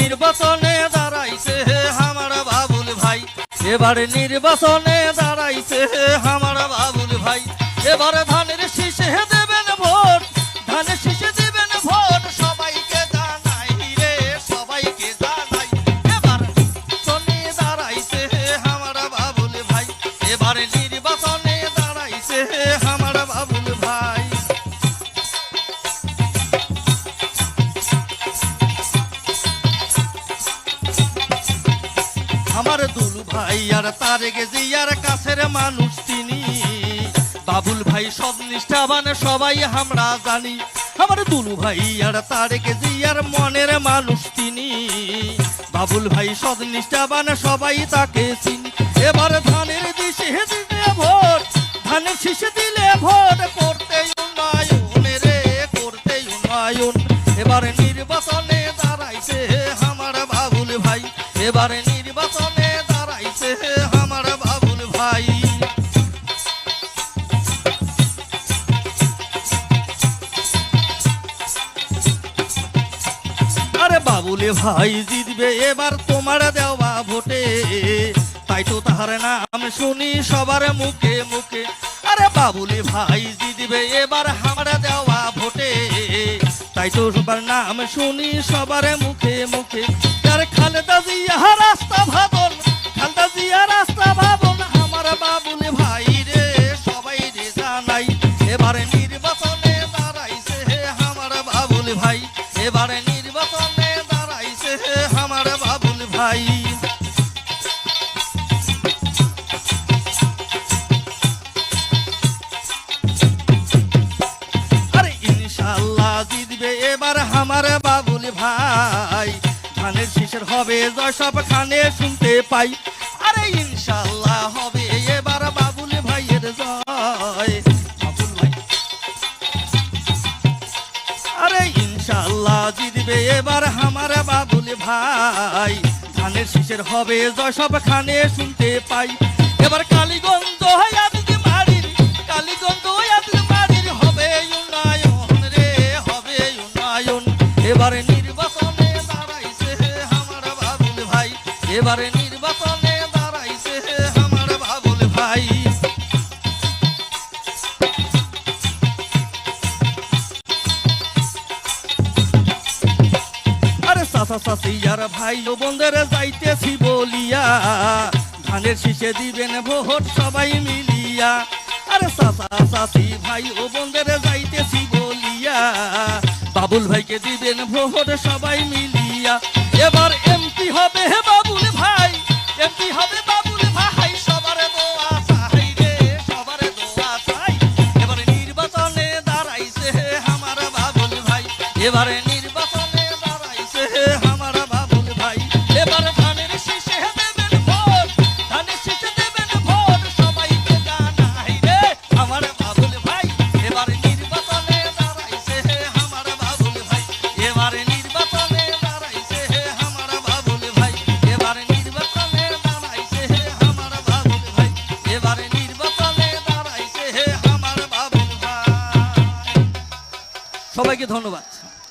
নির্বাচনে দাঁড়াইছে আমার বাবুল ভাই, এবারে নির্বাচনে দাঁড়াইছে আমার বাবুল ভাই। এবারে ধানের শীষে দেবেন ভোট, ধানের শীষে দেবেন ভোট, সবাইকে জানাই রে সবাইকে জানাই। এবার নির্বাচনে দাঁড়াইছে আমার বাবুল ভাই, এবারে নির্বাচনে দাঁড়াইছে আমার বাবুল ভাই। আমার দুলু ভাই আর তারেক জিয়ার কাছের মানুষ তিনি, বাবুল ভাই সৎ নিষ্ঠাবান সবাই আমরা জানি। আমার দুলু ভাই আর তারেক জিয়ার মনের মানুষ তিনি, বাবুল ভাই সৎ নিষ্ঠাবান সবাই তাকে চিনি। এবার ধানের দিশে দিলে ভোট, ধানের শীষে দিলে ভোট, করতে উন্নয়ন রে করতে উন্নয়ন। এবারে নির্বাচনে দাঁড়াইছে আমার বাবুল ভাই, এবারে নির্বাচনে দাঁড়াইছে আমার বাবুল ভাই। আরে বাবুলে ভাই জিতবে এবার তোমার দেওয়া ভোটে, তাই তো তাহার নাম শুনি সবার মুখে মুখে। আরে বাবুলে ভাই জিতবে এবার আমার দেওয়া ভোটে, তাই তো সবার নাম শুনি সবার মুখে মুখে। আর খালেদা জিয়া রাস্তা ভাবন, খালেদা জিয়া রাস্তা ভাবন, আমার বাবুল ভাই রে সবাই রে জানাই। এবারে নির্বাচনে দাঁড়াইছে আমার বাবুল ভাই, এবারে নির্বাচনে দাঁড়াইছে আমার বাবুল ভাই। আরে ইনশাআল্লাহ জিতবে এবার আমার বাবুল ভাই, ধানের শীষের হবে জয় সবখানে শুনতে পাই। আরে ইনশাআল্লাহ হবে এবার বাবুল ভাইয়ের জয়, বাবুল ভাই। আরে ইনশাআল্লাহ জিতবে এবার আমার বাবুল ভাই, ধানের শীষের হবে জয় সবখানে শুনতে পাই। এবার কালীগঞ্জ আদিতে মারির, কালীগঞ্জ আদিতে মারির হবে উন্নয়ন রে হবে উন্নয়ন। এবারে নির্বাচনে দাঁড়াইছে আমার বাবুল ভাই, এবারে নির্বাচনে দাঁড়াইছে আমার বাবুল ভাই। আরে চাচা চাচি আর ভাই ও বোনদের যাইতেছি বলিয়া, ধানের শীষে দিবেন ভোট সবাই মিলিয়া। আরে চাচা চাচি ভাই ও বোনদের যাইতেছি বলিয়া, বাবুল ভাইকে দিবেন ভোট সবাই মিলিয়া। এবার এমপি হবে বাবুল ভাই, এমপি হবে বাবুল ভাই, সবার দোয়া চাই রে সবার দোয়া চাই। এবারে নির্বাচনে দাঁড়াইছে আমার বাবুল ভাই, এবারে নির্বাচনে দাঁড়াইছে আমার বাবুল ভাই। এবারে ধানের শীষে দেবেন ভোট, ধানের শীষে দেবেন ভোট, সবাইকে জানাই রে আমার বাবুল ভাই। এবারে নির্বাচনে দাঁড়াইছে আমার বাবুল ভাই, এবারে নির্বাচনে দাঁড়াইছে আমার বাবুল ভাই, এবারে নির্বাচনে দাঁড়াইছে আমার বাবুল ভাই, এবারে নির্বাচনে দাঁড়াইছে আমার বাবুল ভাই। সবাইকে ধন্যবাদ।